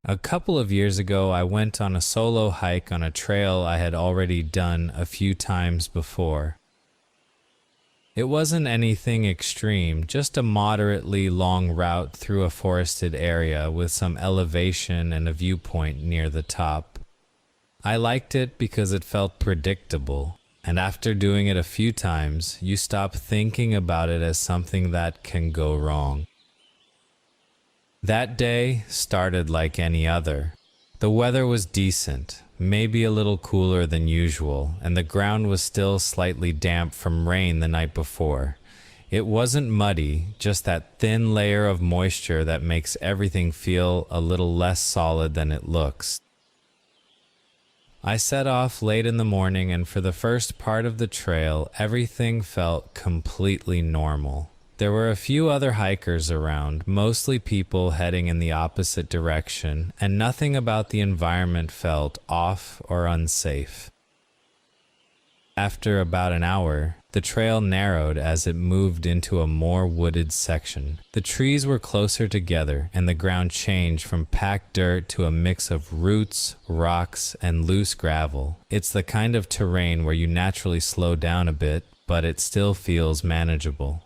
A couple of years ago, I went on a solo hike on a trail I had already done a few times before. It wasn't anything extreme, just a moderately long route through a forested area with some elevation and a viewpoint near the top. I liked it because it felt predictable, and after doing it a few times, you stop thinking about it as something that can go wrong. That day started like any other. The weather was decent, maybe a little cooler than usual, and the ground was still slightly damp from rain the night before. It wasn't muddy, just that thin layer of moisture that makes everything feel a little less solid than it looks. I set off late in the morning, and for the first part of the trail, everything felt completely normal. There were a few other hikers around, mostly people heading in the opposite direction, and nothing about the environment felt off or unsafe. After about an hour, the trail narrowed as it moved into a more wooded section. The trees were closer together, and the ground changed from packed dirt to a mix of roots, rocks, and loose gravel. It's the kind of terrain where you naturally slow down a bit, but it still feels manageable.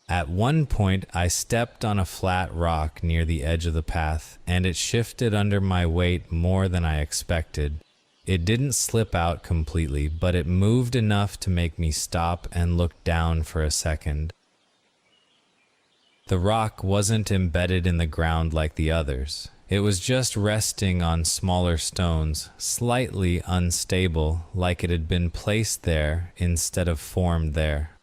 At one point, I stepped on a flat rock near the edge of the path, and it shifted under my weight more than I expected. It didn't slip out completely, but it moved enough to make me stop and look down for a second. The rock wasn't embedded in the ground like the others. It was just resting on smaller stones, slightly unstable, like it had been placed there instead of formed there.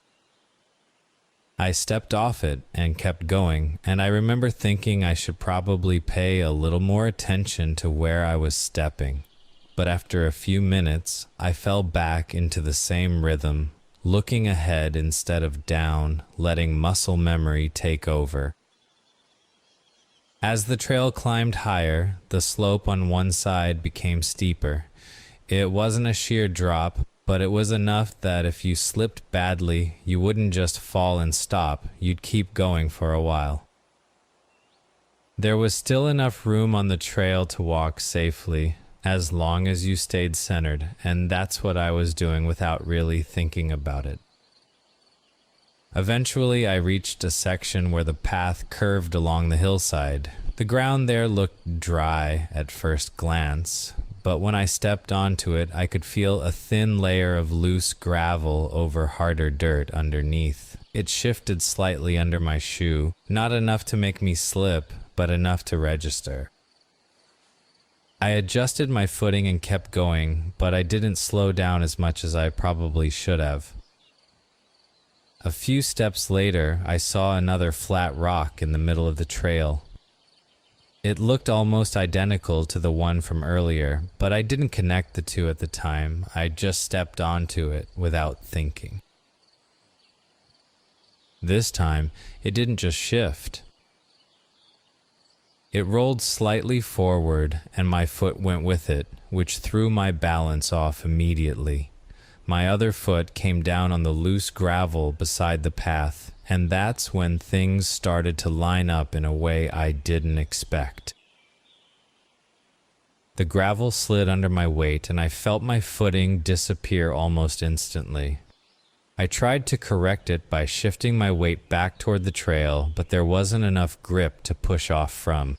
I stepped off it and kept going, and I remember thinking I should probably pay a little more attention to where I was stepping. But after a few minutes, I fell back into the same rhythm, looking ahead instead of down, letting muscle memory take over. As the trail climbed higher, the slope on one side became steeper. It wasn't a sheer drop, but it was enough that if you slipped badly, you wouldn't just fall and stop, you'd keep going for a while. There was still enough room on the trail to walk safely, as long as you stayed centered, and that's what I was doing without really thinking about it. Eventually, I reached a section where the path curved along the hillside. The ground there looked dry at first glance, but when I stepped onto it, I could feel a thin layer of loose gravel over harder dirt underneath. It shifted slightly under my shoe, not enough to make me slip, but enough to register. I adjusted my footing and kept going, but I didn't slow down as much as I probably should have. A few steps later, I saw another flat rock in the middle of the trail. It looked almost identical to the one from earlier, but I didn't connect the two at the time. I just stepped onto it without thinking. This time, it didn't just shift. It rolled slightly forward, and my foot went with it, which threw my balance off immediately. My other foot came down on the loose gravel beside the path, and that's when things started to line up in a way I didn't expect. The gravel slid under my weight, and I felt my footing disappear almost instantly. I tried to correct it by shifting my weight back toward the trail, but there wasn't enough grip to push off from.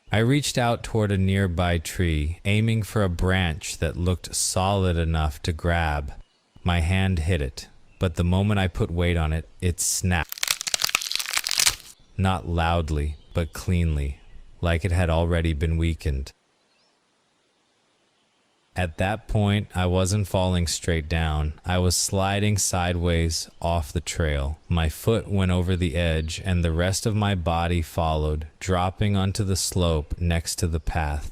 I reached out toward a nearby tree, aiming for a branch that looked solid enough to grab. My hand hit it, but the moment I put weight on it, it snapped. Not loudly, but cleanly, like it had already been weakened. At that point, I wasn't falling straight down. I was sliding sideways off the trail. My foot went over the edge, and the rest of my body followed, dropping onto the slope next to the path.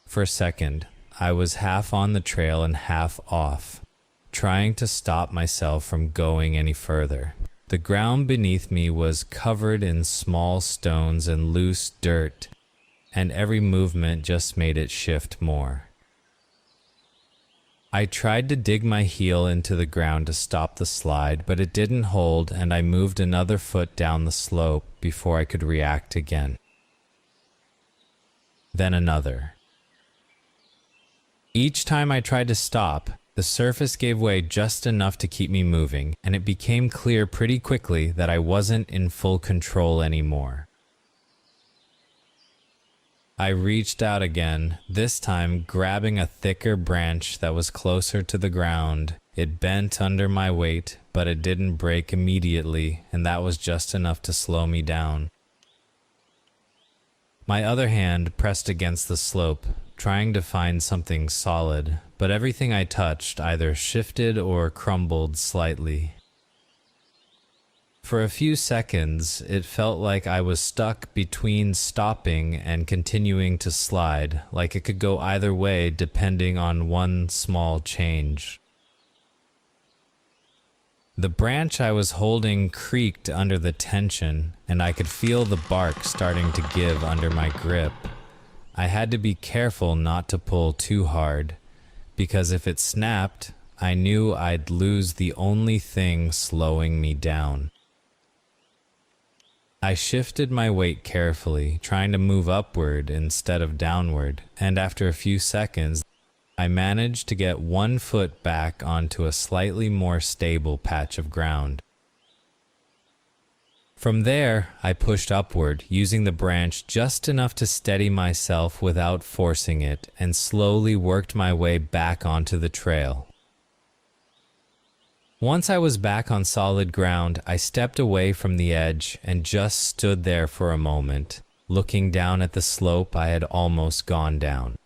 For a second, I was half on the trail and half off, trying to stop myself from going any further. The ground beneath me was covered in small stones and loose dirt, and every movement just made it shift more. I tried to dig my heel into the ground to stop the slide, but it didn't hold, and I moved another foot down the slope before I could react again. Then another. Each time I tried to stop, the surface gave way just enough to keep me moving, and it became clear pretty quickly that I wasn't in full control anymore. I reached out again, this time grabbing a thicker branch that was closer to the ground. It bent under my weight, but it didn't break immediately, and that was just enough to slow me down. My other hand pressed against the slope, trying to find something solid, but everything I touched either shifted or crumbled slightly. For a few seconds, it felt like I was stuck between stopping and continuing to slide, like it could go either way depending on one small change. The branch I was holding creaked under the tension, and I could feel the bark starting to give under my grip. I had to be careful not to pull too hard, because if it snapped, I knew I'd lose the only thing slowing me down. I shifted my weight carefully, trying to move upward instead of downward, and after a few seconds, I managed to get one foot back onto a slightly more stable patch of ground. From there, I pushed upward, using the branch just enough to steady myself without forcing it, and slowly worked my way back onto the trail. Once I was back on solid ground, I stepped away from the edge and just stood there for a moment, looking down at the slope I had almost gone down.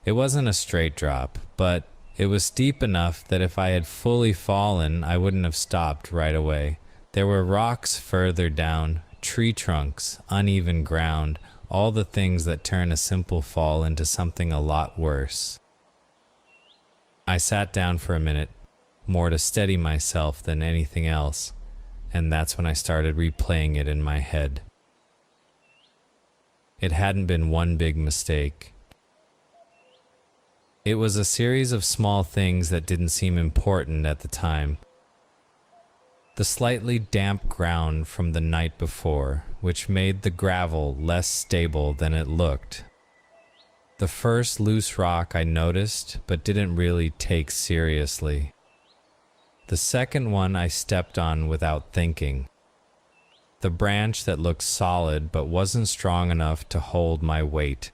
It wasn't a straight drop, but it was steep enough that if I had fully fallen, I wouldn't have stopped right away. There were rocks further down, tree trunks, uneven ground, all the things that turn a simple fall into something a lot worse. I sat down for a minute, more to steady myself than anything else, and that's when I started replaying it in my head. It hadn't been one big mistake. It was a series of small things that didn't seem important at the time. The slightly damp ground from the night before, which made the gravel less stable than it looked. The first loose rock I noticed, but didn't really take seriously. The second one I stepped on without thinking. The branch that looked solid but wasn't strong enough to hold my weight.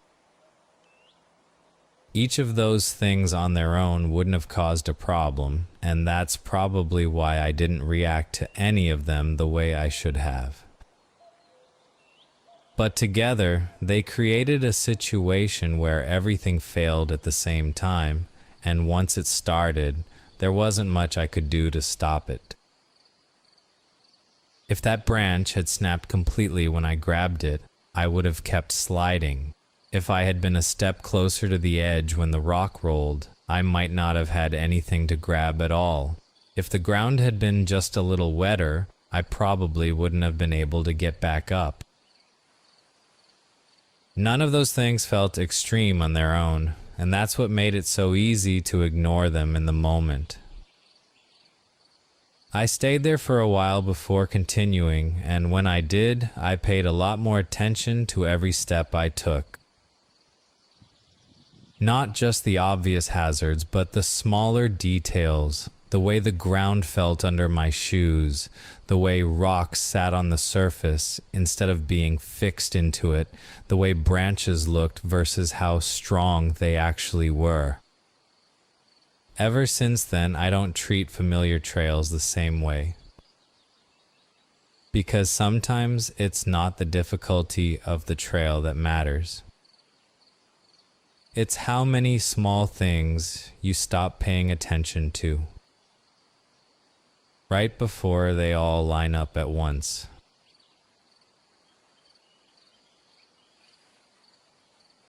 Each of those things on their own wouldn't have caused a problem, and that's probably why I didn't react to any of them the way I should have. But together, they created a situation where everything failed at the same time, and once it started, there wasn't much I could do to stop it. If that branch had snapped completely when I grabbed it, I would have kept sliding. If I had been a step closer to the edge when the rock rolled, I might not have had anything to grab at all. If the ground had been just a little wetter, I probably wouldn't have been able to get back up. None of those things felt extreme on their own, and that's what made it so easy to ignore them in the moment. I stayed there for a while before continuing, and when I did, I paid a lot more attention to every step I took. Not just the obvious hazards, but the smaller details, the way the ground felt under my shoes, the way rocks sat on the surface instead of being fixed into it, the way branches looked versus how strong they actually were. Ever since then, I don't treat familiar trails the same way. Because sometimes it's not the difficulty of the trail that matters. It's how many small things you stop paying attention to, right before they all line up at once.